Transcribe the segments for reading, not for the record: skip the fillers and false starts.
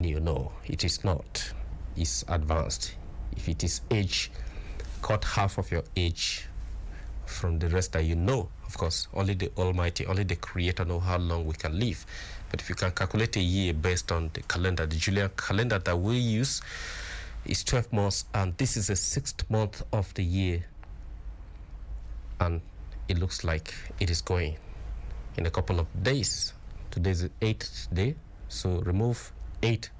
you know, it is not. It's advanced. If it is age, cut half of your age from the rest that you know. Of course, only the Almighty, only the Creator know how long we can live. But if you can calculate a year based on the calendar, the Julian calendar that we use is 12 months, and this is the 6th month of the year. And it looks like it is going in a couple of days. Today's the 8th day, so remove 8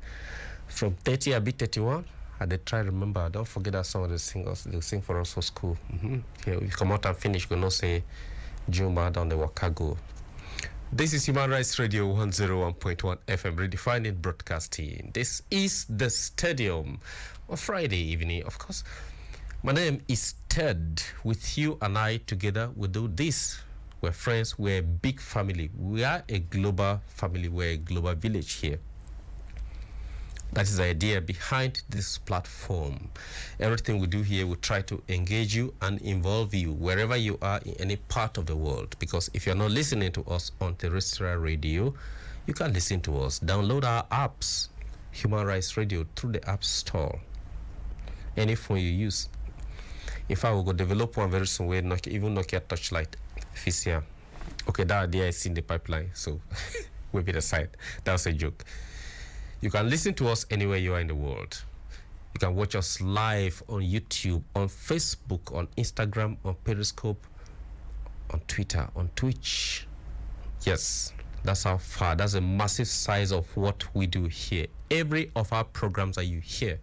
from 30, I'll be 31. And they try to remember, don't forget that some of the singers, they sing for us for school. Yeah, we come out and finish, we not say Juma down the Wakago. This is Human Rights Radio 101.1 FM, redefining broadcasting. This is the Stadium on Friday evening. Of course, my name is Ted. With you and I together, we do this. We're friends, we're a big family. We are a global family, we're a global village here. That is the idea behind this platform. Everything we do here, we try to engage you and involve you wherever you are in any part of the world. Because if you're not listening to us on terrestrial radio, you can listen to us. Download our apps, Human Rights Radio, through the App Store. Any phone you use. In fact, we'll go develop one very soon where even Nokia Touchlight, Fisia. Okay, that idea is in the pipeline, so we'll be aside. That's a joke. You can listen to us anywhere you are in the world. You can watch us live on YouTube, on Facebook, on Instagram, on Periscope, on Twitter, on Twitch. Yes, that's how far. That's a massive size of what we do here. Every of our programs that you hear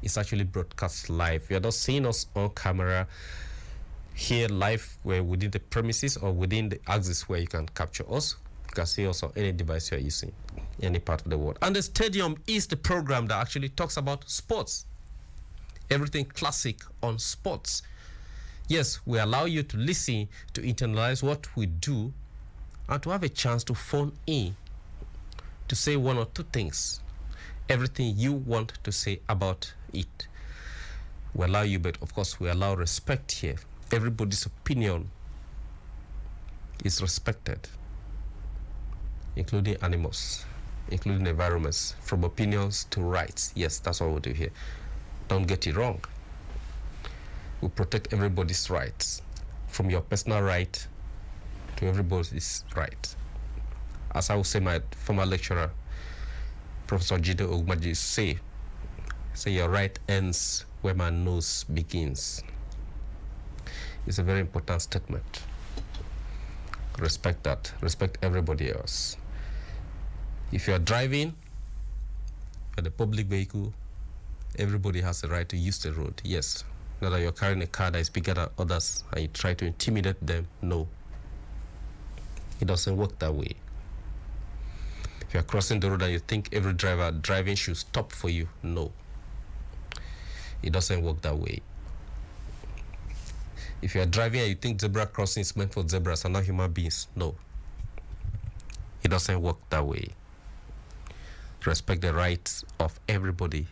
is actually broadcast live. You're not seeing us on camera here live where within the premises or within the axis where you can capture us. You can see us on any device you're using, any part of the world. And the Stadium is the program that actually talks about sports. Everything classic on sports. Yes, we allow you to listen, to internalize what we do, and to have a chance to phone in, to say one or two things. Everything you want to say about it. We allow you, but of course we allow respect here. Everybody's opinion is respected, including animals, including environments, from opinions to rights. Yes, that's what we do here. Don't get it wrong. We protect everybody's rights, from your personal right to everybody's right. As I would say, my former lecturer, Professor Jide Ogmaji, say your right ends where my nose begins. It's a very important statement. Respect that. Respect everybody else. If you are driving at a public vehicle, everybody has the right to use the road. Yes. Not that you're carrying a car that is bigger than others and you try to intimidate them. No. It doesn't work that way. If you're crossing the road and you think every driver driving should stop for you, no. It doesn't work that way. If you're driving and you think zebra crossing is meant for zebras and not human beings, no. It doesn't work that way. Respect the rights of everybody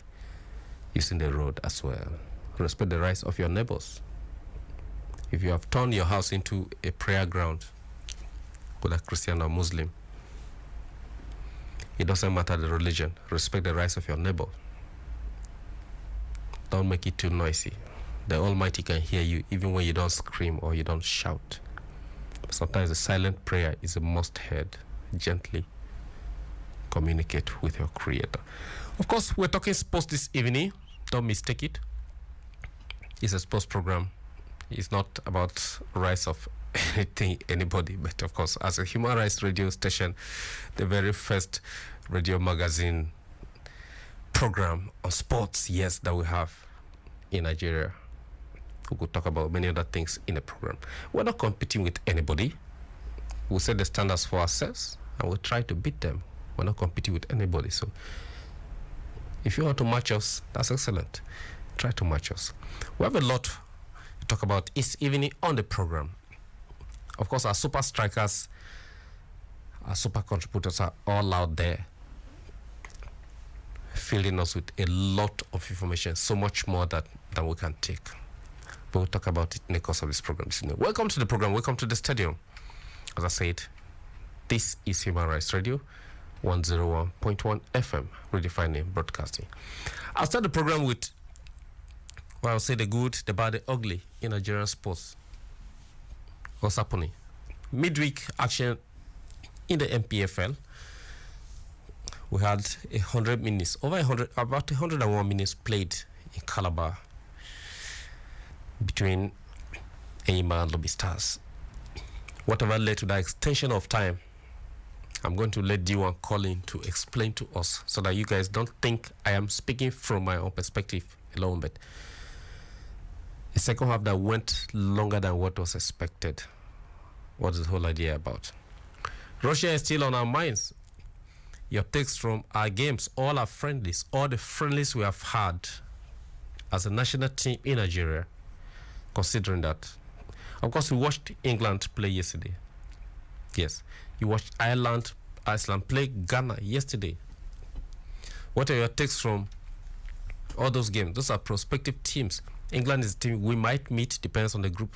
using the road as well. Respect the rights of your neighbors. If you have turned your house into a prayer ground, whether Christian or Muslim, it doesn't matter the religion. Respect the rights of your neighbor. Don't make it too noisy. The Almighty can hear you even when you don't scream or you don't shout. Sometimes a silent prayer is a must-heard. Gently communicate with your Creator. Of course, we're talking sports this evening. Don't mistake it. It's a sports program. It's not about rights of anything, anybody. But of course, as a human rights radio station, the very first radio magazine program on sports, yes, that we have in Nigeria. We could talk about many other things in the program. We're not competing with anybody. We set the standards for ourselves and we try to beat them. We're not competing with anybody. So if you want to match us, that's excellent. Try to match us. We have a lot to talk about this evening on the program. Of course, our super strikers, our super contributors are all out there filling us with a lot of information, so much more than we can take. But we'll talk about it in the course of this program. Welcome to the program. Welcome to the Stadium. As I said, this is Human Rights Radio 101.1 FM, redefining broadcasting. I'll start the program with, well, I'll say the good, the bad, the ugly in Nigerian sports. What's happening? Midweek action in the MPFL. We had 100 minutes, about 101 minutes played in Calabar between Enyimba and Lobby Stars. Whatever led to the extension of time, I'm going to let D1 call in to explain to us so that you guys don't think I am speaking from my own perspective alone, but the second half that went longer than what was expected. What is the whole idea about? Russia is still on our minds. Your takes from our games, all our friendlies, all the friendlies we have had as a national team in Nigeria, considering that. Of course, we watched England play yesterday. Yes. You watched Iceland play Ghana yesterday. What are your takes from all those games? Those are prospective teams. England is a team we might meet, depends on the group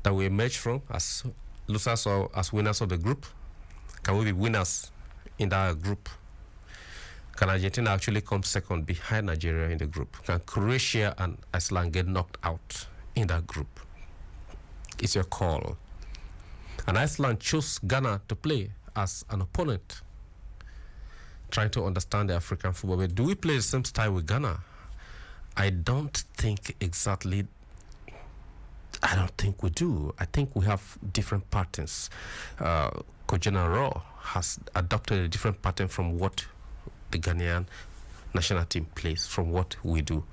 that we emerge from, as losers or as winners of the group. Can we be winners in that group? Can Argentina actually come second behind Nigeria in the group? Can Croatia and Iceland get knocked out in that group? It's your call. And Iceland chose Ghana to play as an opponent, trying to understand the African football. But do we play the same style with Ghana? I don't think exactly. I don't think we do. I think we have different patterns. Kojana Raw has adopted a different pattern from what the Ghanaian national team plays, from what we do.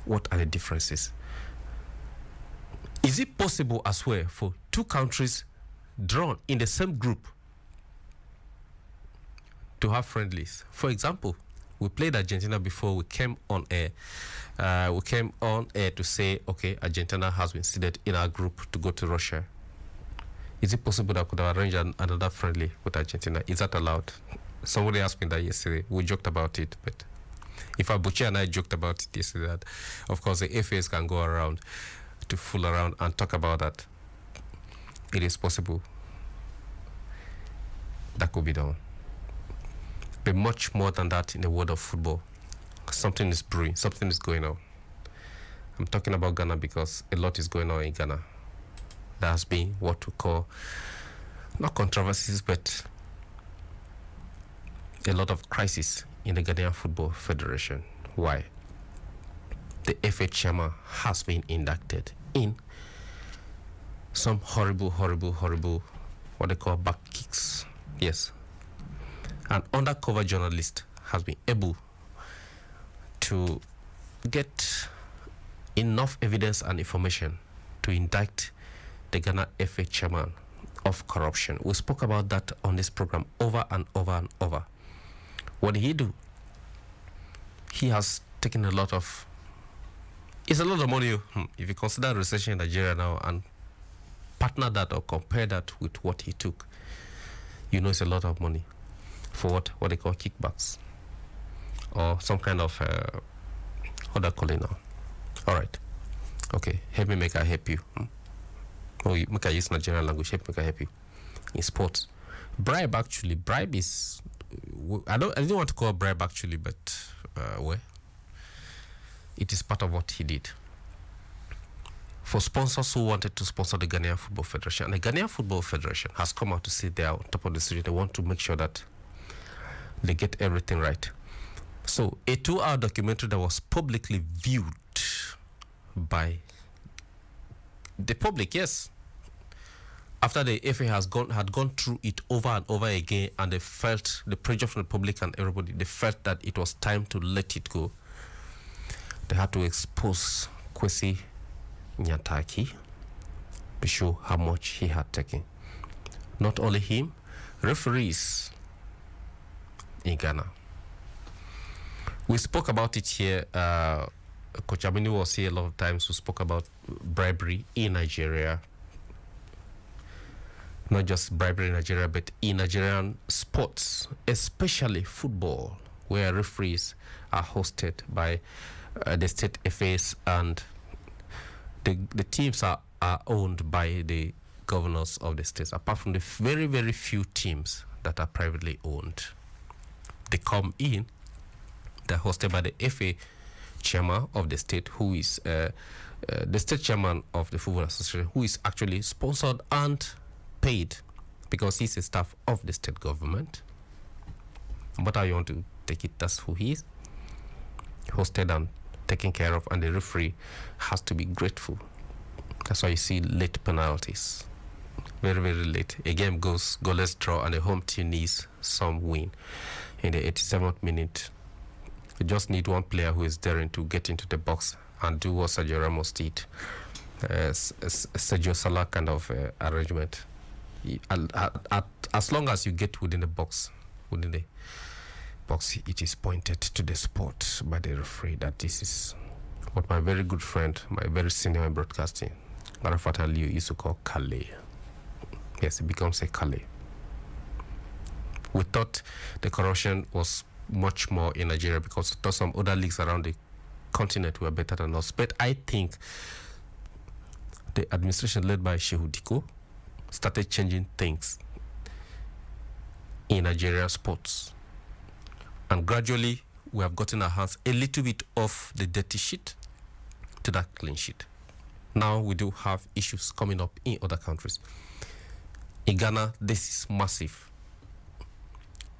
What are the differences? Is it possible as well for two countries drawn in the same group to have friendlies? For example, we played Argentina before we came on air. We came on air to say, okay, Argentina has been seeded in our group to go to Russia. Is it possible that I could have arranged another friendly with Argentina? Is that allowed? Somebody asked me that yesterday. We joked about it, but if Abuchi and I joked about it yesterday, that of course the FAs can go around to fool around and talk about that. It is possible that could be done. But much more than that in the world of football. Something is brewing, something is going on. I'm talking about Ghana because a lot is going on in Ghana. There has been what we call, not controversies, but a lot of crisis in the Ghanaian Football Federation. Why? The FA chairman has been inducted in some horrible, what they call back kicks. Yes. An undercover journalist has been able to get enough evidence and information to indict the Ghana FA chairman of corruption. We spoke about that on this program over and over and over. What did he do? He has taken a lot of... It's a lot of money. If you consider recession in Nigeria now and partner that or compare that with what he took, you know it's a lot of money for what they call kickbacks or some kind of what they call it now. All right, okay, help me make I help you. Oh, you make I use Nigerian language. Help me make I help you in sports. Bribe is I didn't want to call bribe actually, but well, it is part of what he did. For sponsors who wanted to sponsor the Ghanaian Football Federation, and the Ghanaian Football Federation has come out to say they are on top of the situation. They want to make sure that they get everything right. So, a 2-hour documentary that was publicly viewed by the public, yes, after the FA had gone through it over and over again, and they felt the pressure from the public and everybody, they felt that it was time to let it go. They had to expose Kwesi Nyantakyi to show how much he had taken. Not only him, referees in Ghana. We spoke about it here. Coach Aminu was here a lot of times. We spoke about bribery in Nigeria. Not just bribery in Nigeria, but in Nigerian sports, especially football, where referees are hosted by the state FAs, and the teams are owned by the governors of the states, apart from the very, very few teams that are privately owned. they come in, they're hosted by the FA chairman of the state, who is the state chairman of the Football Association, who is actually sponsored and paid because he's a staff of the state government. But how you want to take it, that's who he is. Hosted and taken care of, and the referee has to be grateful. That's why you see late penalties. Very, very late. A game goes goalless draw, and the home team needs some win. In the 87th minute, you just need one player who is daring to get into the box and do what Sergio Ramos did. Sergio Salah kind of arrangement. As long as you get within the box, it is pointed to the spot by the referee that this is what my very good friend, my very senior in broadcasting, Arafat Aliyu, used to call Kale. Yes, it becomes a Kale. We thought the corruption was much more in Nigeria because we thought some other leagues around the continent were better than us. But I think the administration led by Shehu Diko started changing things in Nigeria sports. And gradually, we have gotten our hands a little bit off the dirty sheet to that clean sheet. Now we do have issues coming up in other countries. In Ghana, this is massive.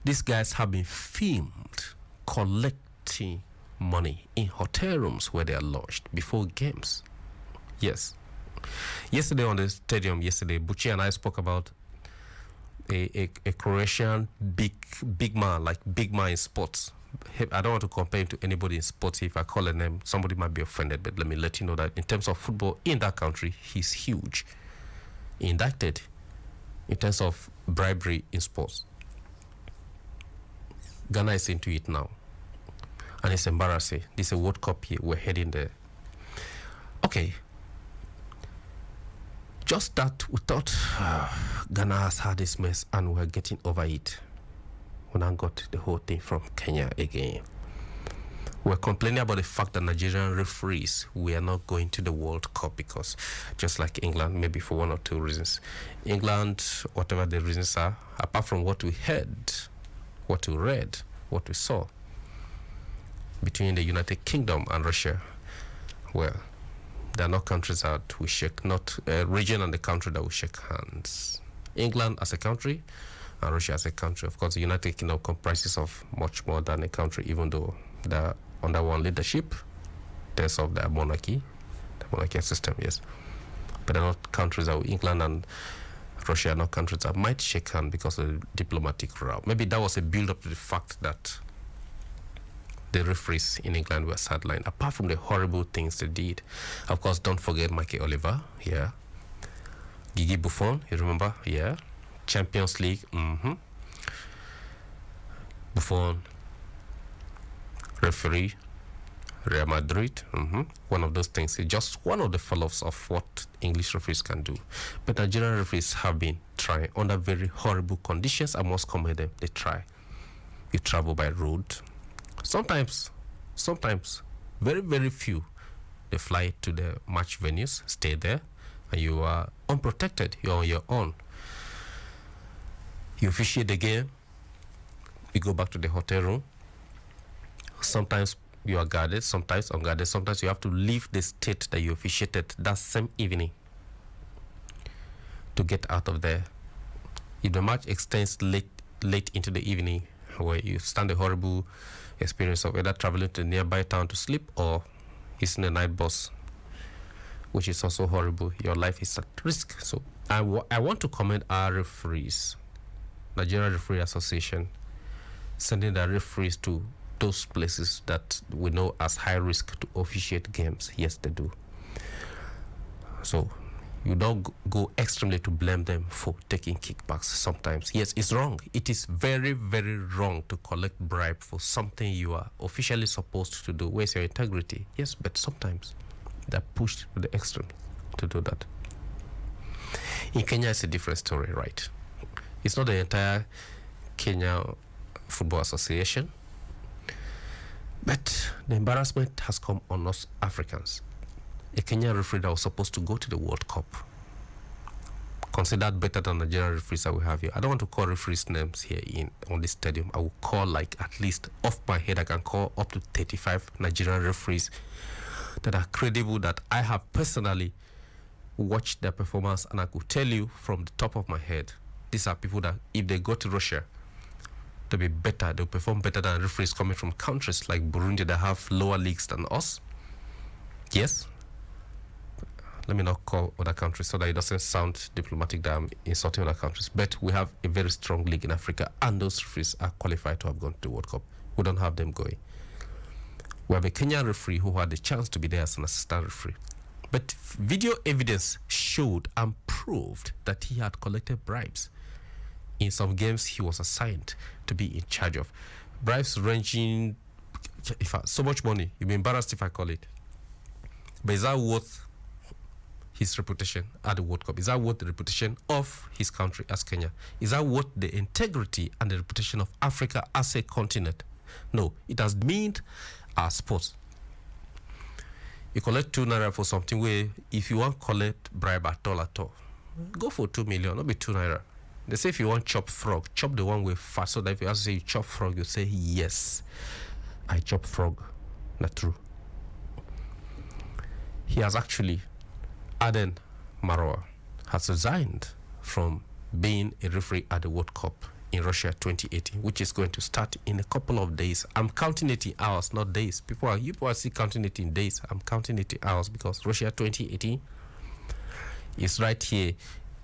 These guys have been filmed collecting money in hotel rooms where they are lodged before games. Yes. Yesterday on the stadium, Buchi and I spoke about a Croatian big man, like big man in sports. I don't want to compare him to anybody in sports. If I call a name, somebody might be offended, but let me let you know that in terms of football in that country, he's huge. Indicted in terms of bribery in sports. Ghana is into it now. And it's embarrassing. This is a World Cup here. We're heading there. Okay. Just that we thought Ghana has had this mess and we're getting over it. When I got the whole thing from Kenya again. We're complaining about the fact that Nigerian referees were not going to the World Cup because just like England, maybe for one or two reasons. England, whatever the reasons are, apart from what we heard, what we read, what we saw between the United Kingdom and Russia, well, there are not countries that we shake, not a region and the country that we shake hands. England as a country and Russia as a country. Of course, the United Kingdom comprises of much more than a country, even though they're under one leadership, terms of their monarchy, the monarchy system, yes. But they're not countries that England and Russia are not countries that might shake hands because of the diplomatic route. Maybe that was a build-up to the fact that the referees in England were sidelined, apart from the horrible things they did. Of course, don't forget Michael Oliver, yeah. Gigi Buffon, you remember? Yeah. Champions League, Buffon, referee, Real Madrid, one of those things. It's just one of the follow-ups of what English referees can do. But Nigerian referees have been trying under very horrible conditions. I must commend them. They try. You travel by road. Sometimes, very, very few, they fly to the match venues, stay there, and you are unprotected. You're on your own. You officiate the game, you go back to the hotel room. Sometimes you are guarded, sometimes unguarded. Sometimes you have to leave the state that you officiated that same evening to get out of there. If the match extends late into the evening, where you stand a horrible experience of either traveling to a nearby town to sleep or using a night bus, which is also horrible. Your life is at risk. So I want to commend our referees, Nigerian Referee Association, sending their referees to those places that we know as high risk to officiate games. Yes, they do. So you don't go extremely to blame them for taking kickbacks sometimes. Yes, it's wrong. It is very, very wrong to collect bribe for something you are officially supposed to do. Where's your integrity? Yes, but sometimes they're pushed to the extreme to do that. In Kenya, it's a different story, right? It's not the entire Kenya Football Association, but the embarrassment has come on us Africans. A Kenyan referee that was supposed to go to the World Cup considered better than Nigerian referees that we have here. I don't want to call referees names here on this stadium. I will call, like, at least off my head, I can call up to 35 Nigerian referees that are credible, that I have personally watched their performance, and I could tell you from the top of my head, these are people that if they go to Russia, they'll be better, they'll perform better than referees coming from countries like Burundi that have lower leagues than us. Yes. Let me not call other countries so that it doesn't sound diplomatic that I'm insulting other countries. But we have a very strong league in Africa, and those referees are qualified to have gone to the World Cup. We don't have them going. We have a Kenyan referee who had the chance to be there as an assistant referee. But video evidence showed and proved that he had collected bribes in some games he was assigned to be in charge of. Bribes ranging, so much money. You'll be embarrassed if I call it. But is that worth his reputation at the World Cup? Is that worth the reputation of his country as Kenya? Is that worth the integrity and the reputation of Africa as a continent? No, it has meant our sports. You collect 2 naira for something where if you want collect bribe at all, go for 2 million, not be 2 naira. They say if you want chop frog, chop the one way fast, so that if you have to say you chop frog, you say yes, I chop frog. Not true. He has actually, Aden Marawa has resigned from being a referee at the World Cup in Russia 2018, which is going to start in a couple of days. I'm counting it in hours, not days. People are still counting it in days. I'm counting it in hours because Russia 2018 is right here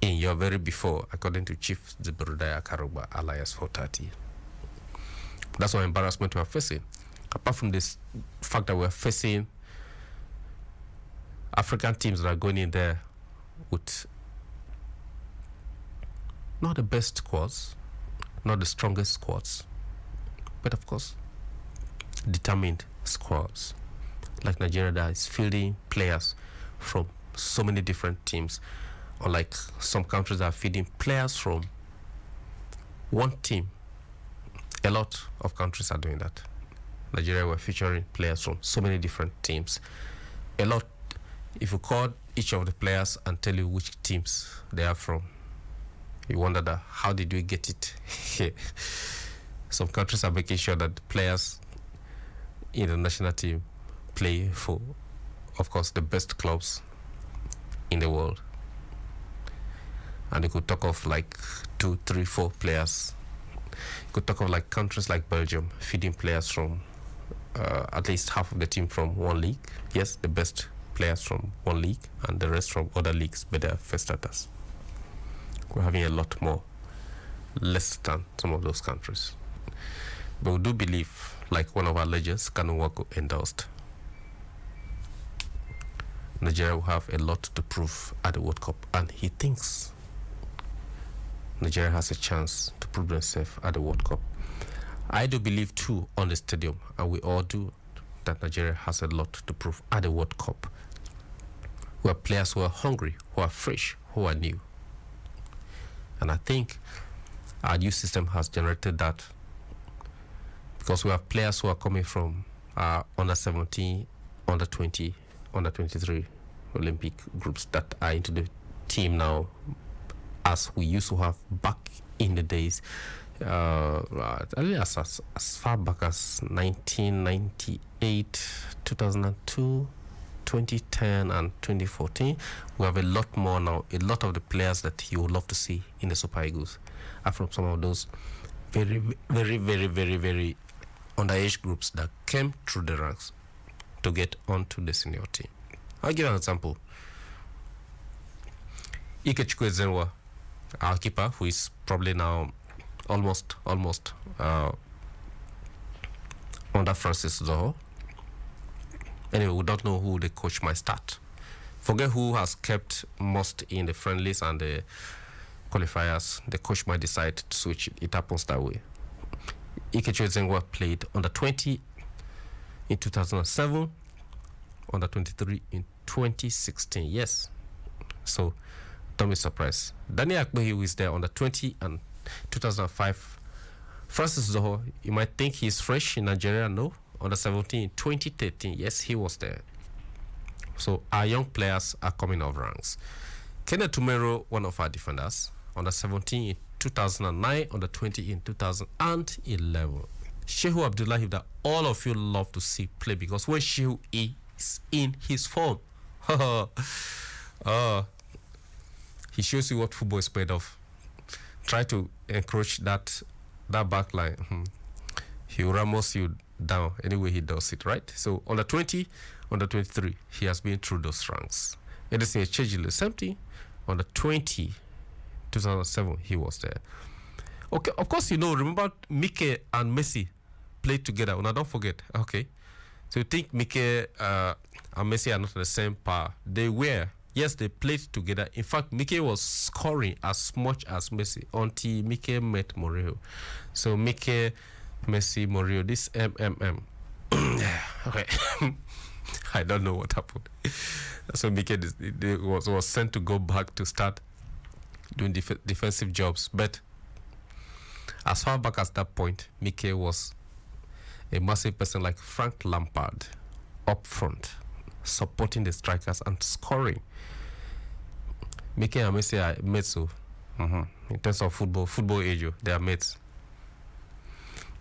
in your very before, according to Chief Zebrodaya Karuba, alias 430. That's what embarrassment we are facing. Apart from this fact that we are facing African teams that are going in there with not the best squads, not the strongest squads, but of course determined squads, like Nigeria that is fielding players from so many different teams, unlike some countries that are fielding players from one team. A lot of countries are doing that. Nigeria were featuring players from so many different teams. A lot. If you call each of the players and tell you which teams they are from, you wonder that how did we get it here? Some countries are making sure that the players in the national team play for, of course, the best clubs in the world. And you could talk of like 2, 3, 4 players. You could talk of like countries like Belgium feeding players from at least half of the team from one league. Yes, the best players from one league and the rest from other leagues, but they're first starters. We're having a lot more, less than some of those countries. But we do believe, like one of our legends, Kanu Wako, endorsed, Nigeria will have a lot to prove at the World Cup, and he thinks Nigeria has a chance to prove themselves at the World Cup. I do believe too on the stadium, and we all do, that Nigeria has a lot to prove at the World Cup. We have players who are hungry, who are fresh, who are new. And I think our new system has generated that, because we have players who are coming from under 17, under 20, under 23 Olympic groups that are into the team now, as we used to have back in the days, as far back as 1998, 2002, 2010 and 2014. We have a lot more now. A lot of the players that you would love to see in the Super Eagles are from some of those very, very, very, very, very underage groups that came through the ranks to get onto the senior team. I'll give an example. Ikechukwu Ezenwa, our keeper, who is probably now almost under Francis Zoho. Anyway, we don't know who the coach might start. Forget who has kept most in the friendlies and the qualifiers. The coach might decide to switch. It happens that way. Ikechukwu Ezenwa played under 20 in 2007, under 23 in 2016. Yes. So don't be surprised. Daniel Akpehi, who is there under 20 and 2005. Francis Zoho, you might think he's fresh in Nigeria. No. Under 17 in 2013. Yes, he was there. So our young players are coming of ranks. Kenneth Tumero, one of our defenders, under 17 in 2009, under 20 in 2011. Shehu Abdullahi that all of you love to see play because when Shehu is in his form, he shows you what football is made of. Try to encroach that back line. He will ramos you down anyway he does it, right? So under 20, under 23, he has been through those ranks. Edison Echejile, same thing. Under 20, 2007, he was there. Okay, of course, remember Mike and Messi played together. Now, don't forget, okay? So you think Mike and Messi are not the same power? They were. Yes, they played together. In fact, Mike was scoring as much as Messi until Mike met Mourinho. So Mike, Messi, Mourinho, this MMM. Okay. I don't know what happened. So Mike was sent to go back to start doing defensive jobs. But as far back as that point, Mike was a massive person like Frank Lampard up front, supporting the strikers and scoring. Mike and Messi are mates, so in terms of football age, they are mates.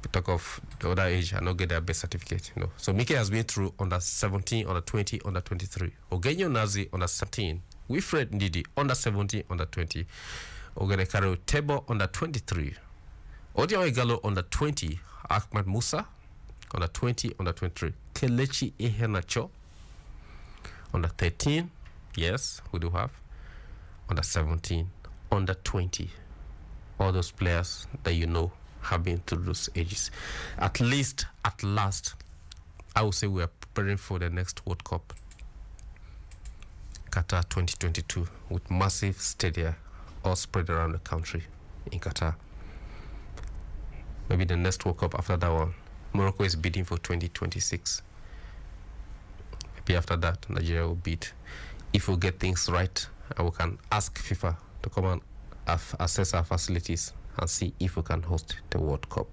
We talk of the other age and not get their best certificate, So Mike has been through under 17, under 20, under 23. Ogenyo Nazi under 17. Wilfred Ndidi under 17, under 20. Ogenekaro Tebo under 23. Odion Igalo under 20. Ahmad Musa under 20, under 23. Kelechi Iheanacho under 13. Yes, we do have. Under 17, under 20. All those players that have been through those ages. At last, I would say we are preparing for the next World Cup, Qatar 2022, with massive stadia all spread around the country in Qatar. Maybe the next World Cup after that one. Morocco is bidding for 2026. Maybe after that, Nigeria will bid. If we get things right, and we can ask FIFA to come and assess our facilities and see if we can host the World Cup.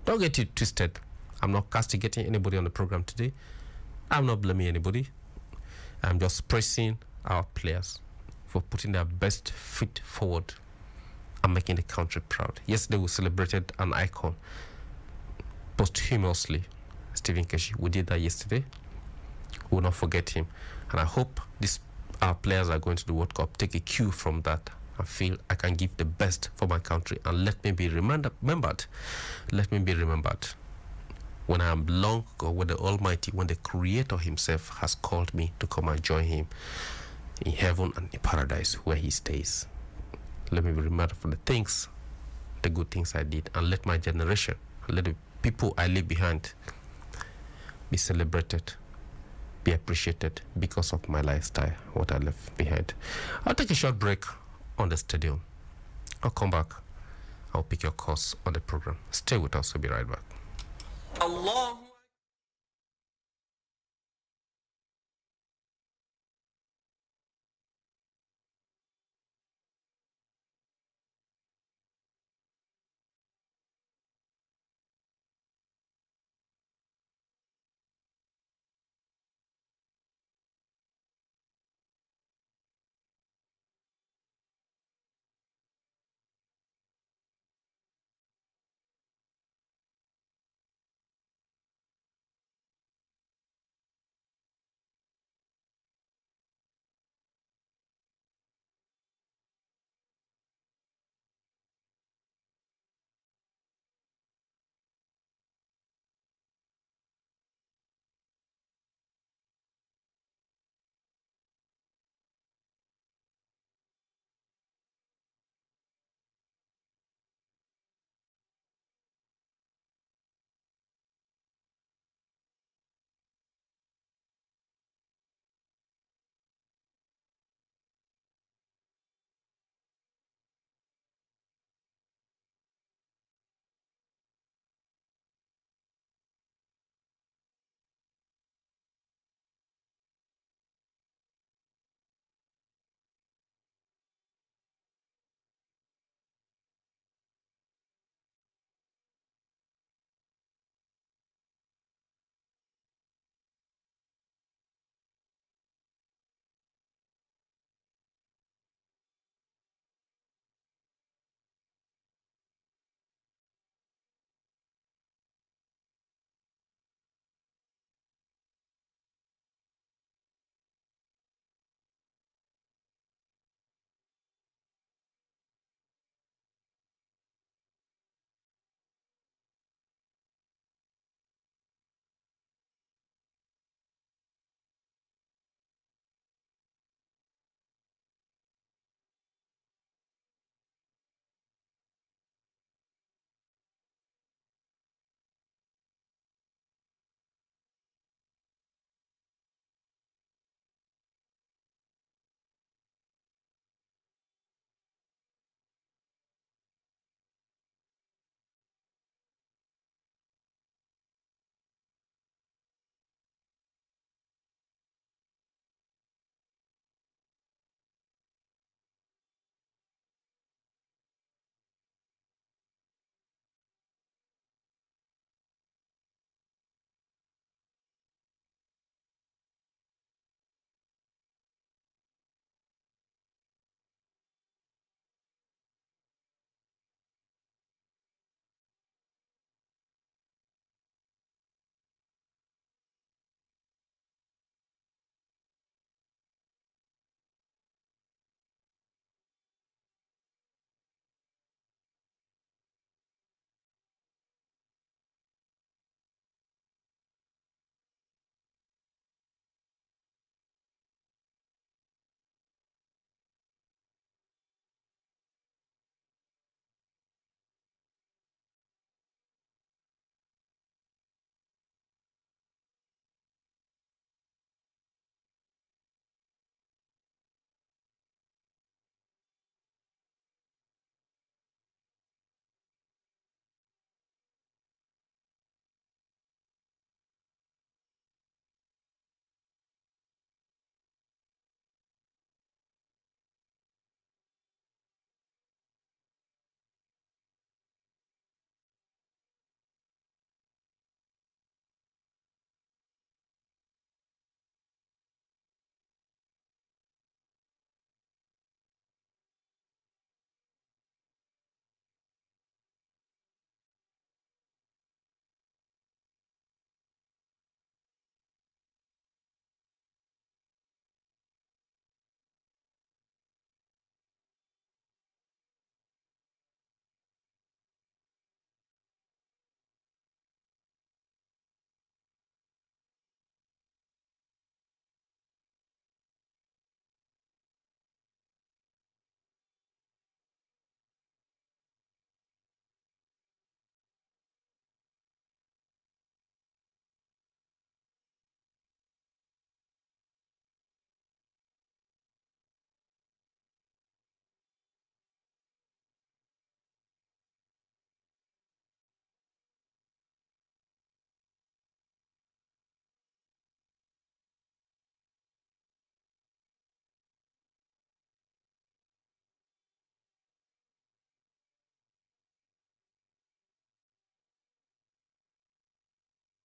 Don't get it twisted. I'm not castigating anybody on the program today. I'm not blaming anybody. I'm just praising our players for putting their best foot forward and making the country proud. Yesterday we celebrated an icon posthumously, Stephen Keshi. We did that yesterday. We will not forget him. And I hope our players are going to the World Cup take a cue from that and feel I can give the best for my country and let me be remembered. Let me be remembered when I am long gone with the Almighty, when the Creator himself has called me to come and join him in heaven and in paradise where he stays. Let me be remembered for the good things I did, and let my generation, let the people I leave behind be celebrated, be appreciated because of my lifestyle, what I left behind. I'll take a short break on the stadium. I'll come back. I'll pick your course on the program. Stay with us. We'll be right back. Allah.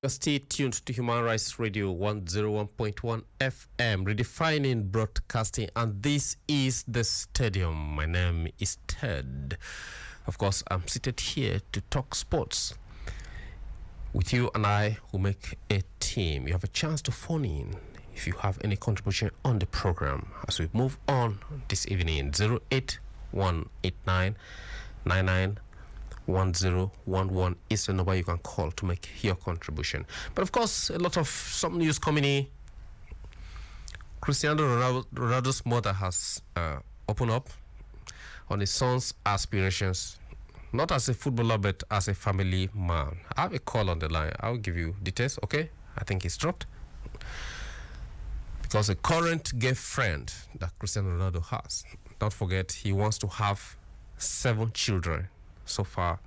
Stay tuned to Human Rights Radio 101.1 FM, redefining broadcasting, and this is the stadium. My name is Ted. Of course, I'm seated here to talk sports. With you and I will make a team. You have a chance to phone in if you have any contribution on the program as we move on this evening. 08189991011 is the number you can call to make your contribution. But of course, some news coming in. Cristiano Ronaldo's mother has opened up on his son's aspirations, not as a footballer but as a family man. I have a call on the line. I'll give you details, okay? I think it's dropped. Because the current girlfriend that Cristiano Ronaldo has, don't forget, he wants to have 7 children. So far,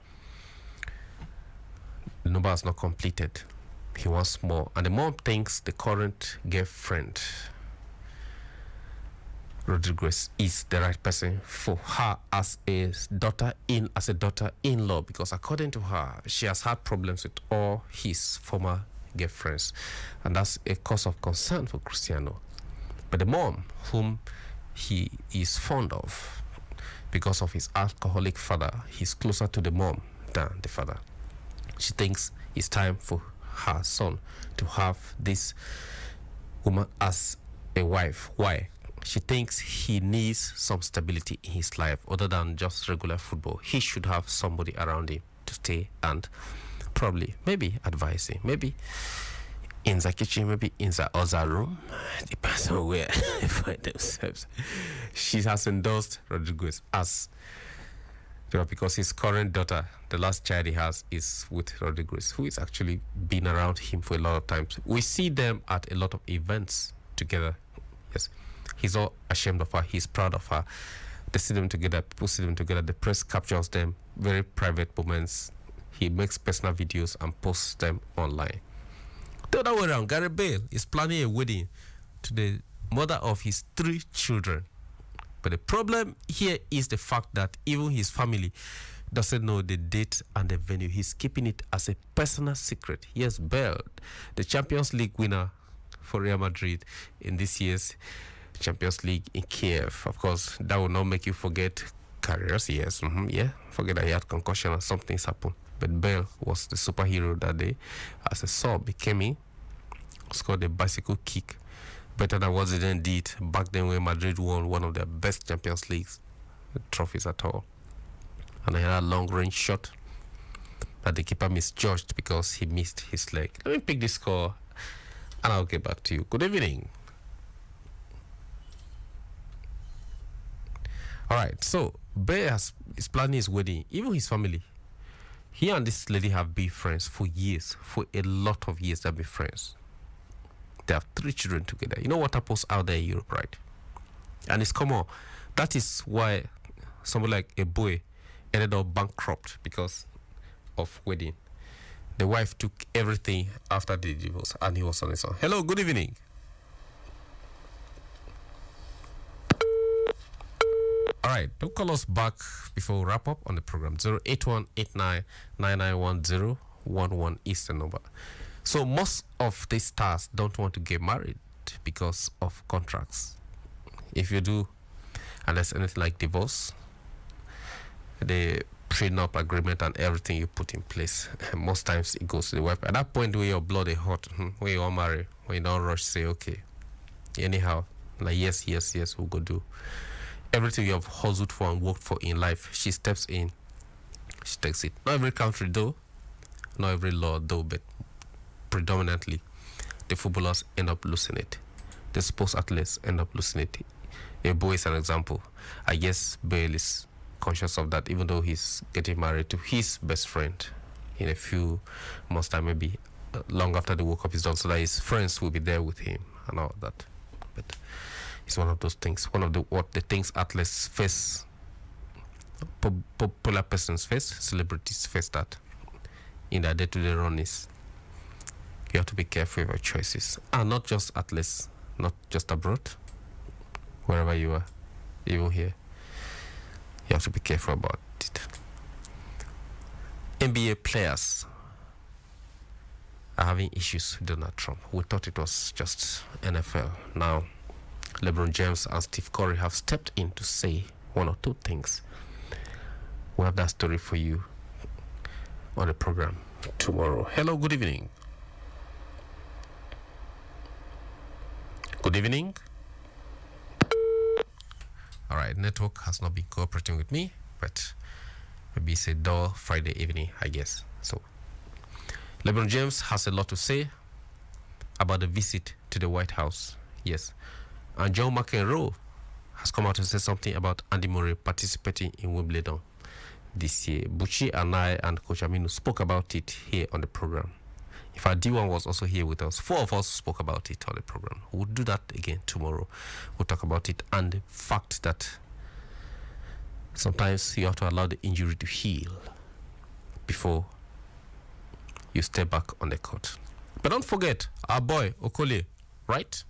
the number has not completed. He wants more. And the mom thinks the current girlfriend, Rodriguez, is the right person for her as a daughter-in-law, because according to her, she has had problems with all his former girlfriends, and that's a cause of concern for Cristiano. But the mom, whom he is fond of because of his alcoholic father, he's closer to the mom than the father. She thinks it's time for her son to have this woman as a wife. Why? She thinks he needs some stability in his life other than just regular football. He should have somebody around him to stay and probably, maybe advise him. Maybe in the kitchen, maybe in the other room. Depends on where they find themselves. She has endorsed Rodriguez as, because his current daughter, the last child he has, is with Rodriguez, who is actually been around him for a lot of times. We see them at a lot of events together. Yes, he's all ashamed of her. He's proud of her. They see them together. People see them together. The press captures them. Very private moments. He makes personal videos and posts them online. The other way around, Gareth Bale is planning a wedding to the mother of his 3 children. But the problem here is the fact that even his family doesn't know the date and the venue. He's keeping it as a personal secret. Yes, Bale, the Champions League winner for Real Madrid in this year's Champions League in Kiev. Of course, that will not make you forget careers. Yes, forget that he had concussion and something's happened. But Bale was the superhero that day. As a sub, he came in, scored a bicycle kick, better than what Zidane did back then when Madrid won one of their best Champions League trophies at all. And he had a long-range shot that the keeper misjudged because he missed his leg. Let me pick this call, and I'll get back to you. Good evening. All right, so Bale is planning his wedding. Even his family. He and this lady have been friends for years. For a lot of years, they've been friends. They have 3 children together. You know what happens out there in Europe, right? And it's common. That is why somebody like a boy ended up bankrupt because of wedding. The wife took everything after the divorce, and he was on his own. Hello, good evening. All right, don't call us back before we wrap up on the program. 08189991011 is the number. So most of these stars don't want to get married because of contracts. If you do, and there's anything like divorce, the prenup agreement and everything you put in place, most times it goes to the wife. At that point where your blood is hot, when you want to marry, when you don't rush, say, okay, anyhow, like yes, we'll go do. Everything you have hustled for and worked for in life, she steps in, she takes it. Not every country though, not every law though, but predominantly the footballers end up losing it. The sports athletes end up losing it. A boy is an example. I guess Bale is conscious of that, even though he's getting married to his best friend in a few months time, maybe long after the World Cup is done, so that his friends will be there with him and all that. But it's one of those things. One of the things athletes face, popular persons face, celebrities face that in their day-to-day run is you have to be careful with your choices. And not just athletes, not just abroad, wherever you are, even here. You have to be careful about it. NBA players are having issues with Donald Trump. We thought it was just NFL. Now, LeBron James and Steve Curry have stepped in to say one or two things. We have that story for you on the program tomorrow. Hello, good evening. Good evening. All right, network has not been cooperating with me, but maybe it's a dull Friday evening, I guess. So, LeBron James has a lot to say about the visit to the White House. Yes. And John McEnroe has come out to say something about Andy Murray participating in Wimbledon this year. Buchi and I and Coach Aminu spoke about it here on the program. In fact, D1 was also here with us. 4 of us spoke about it on the program. We'll do that again tomorrow. We'll talk about it and the fact that sometimes you have to allow the injury to heal before you step back on the court. But don't forget, our boy, Okolie, right?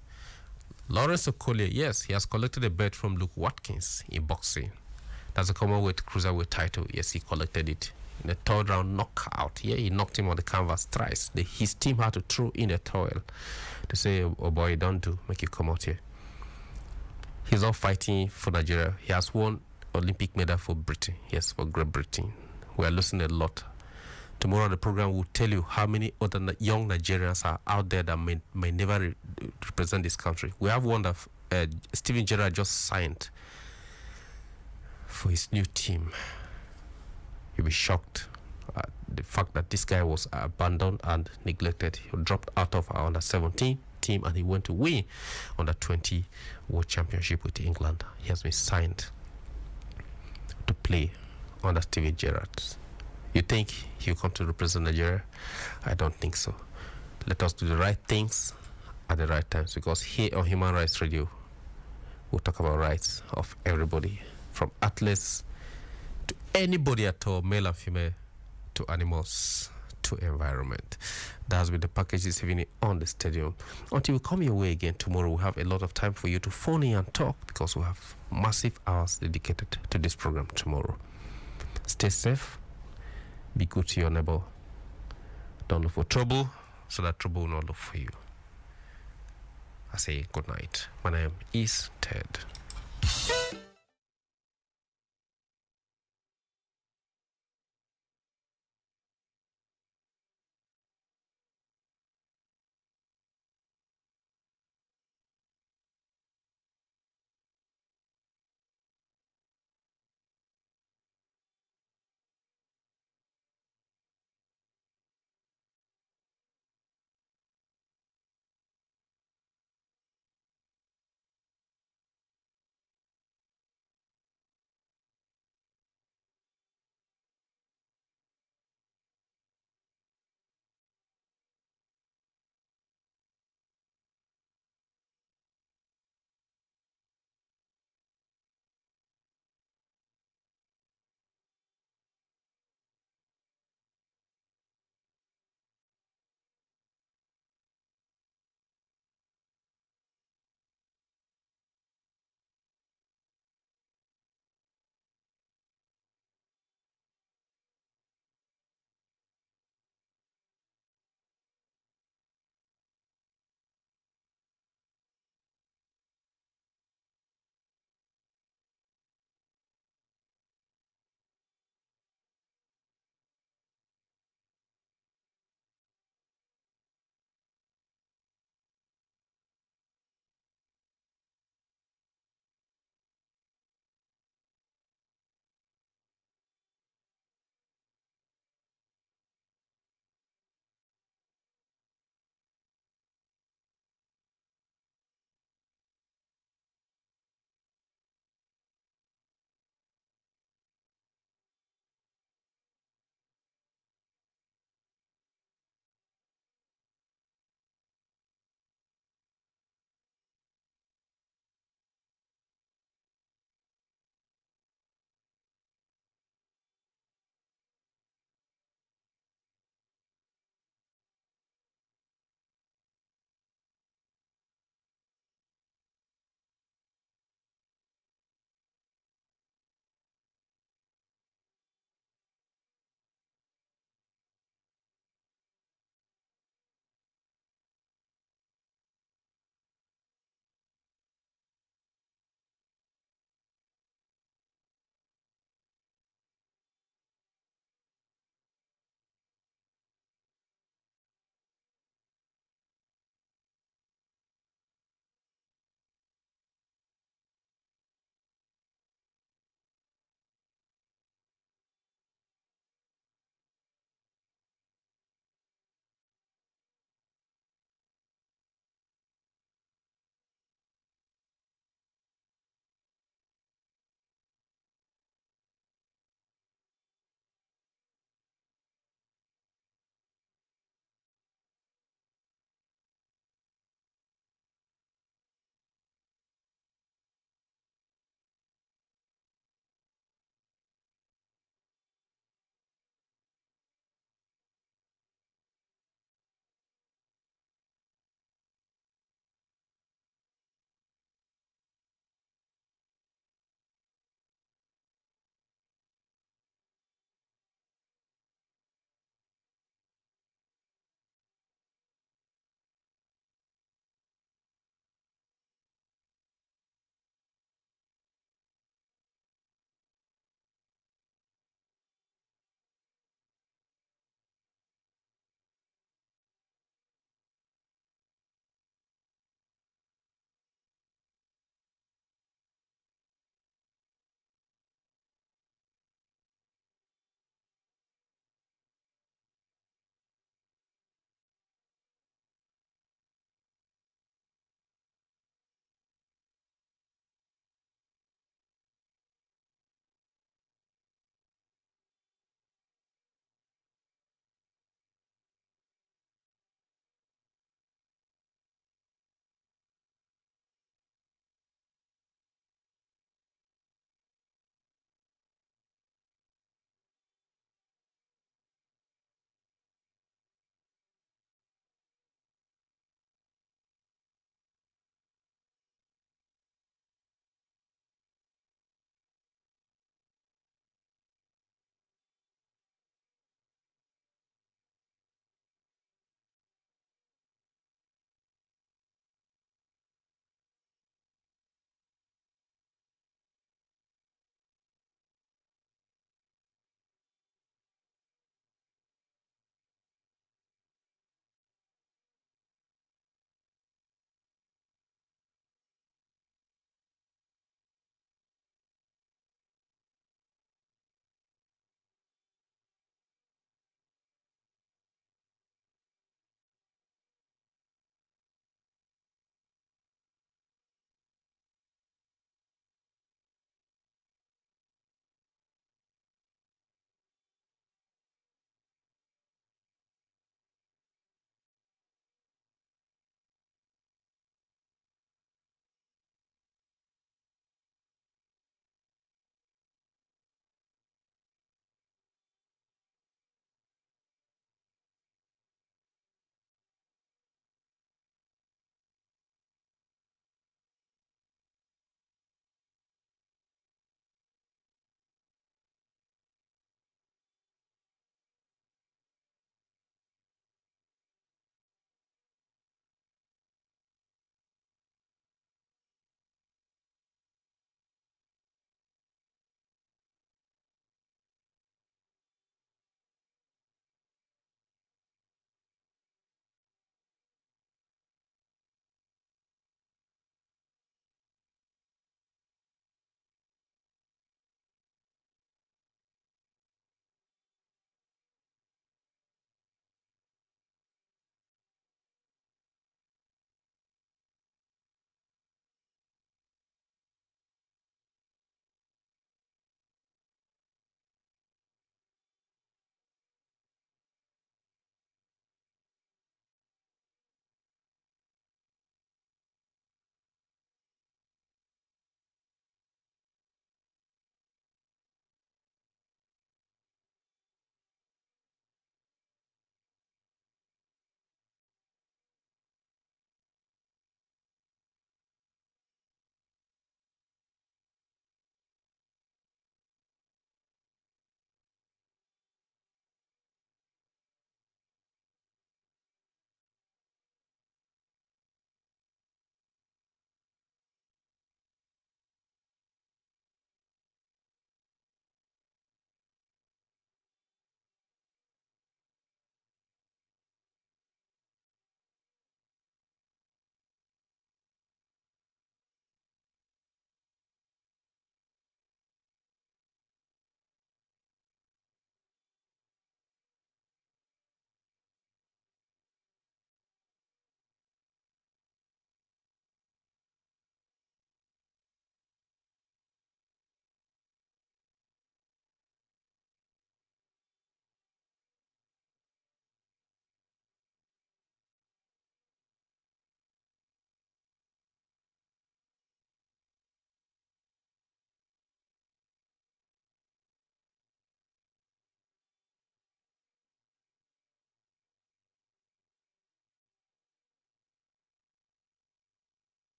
Lawrence Okolie, yes, he has collected a bet from Luke Watkins in boxing. That's a Commonwealth Cruiserweight title. Yes, he collected it in a third round knockout. Yeah, he knocked him on the canvas thrice. His team had to throw in a towel to say, oh boy, don't do, make you come out here. He's not fighting for Nigeria. He has won Olympic medal for Britain. Yes, for Great Britain. We are losing a lot. Tomorrow the program will tell you how many other young Nigerians are out there that may never represent this country. We have one that Steven Gerrard just signed for his new team. You'll be shocked at the fact that this guy was abandoned and neglected. He dropped out of our under-17 team and he went to win under-20 World Championship with England. He has been signed to play under Steven Gerrard. You think he'll come to represent Nigeria? I don't think so. Let us do the right things at the right times, because here on Human Rights Radio, we'll talk about rights of everybody, from athletes to anybody at all, male and female, to animals, to environment. That has been the package this evening on the stadium. Until we come your way again tomorrow, we'll have a lot of time for you to phone in and talk, because we have massive hours dedicated to this program tomorrow. Stay safe. Be good to your neighbor. Don't look for trouble, so that trouble will not look for you. I say good night. My name is Ted.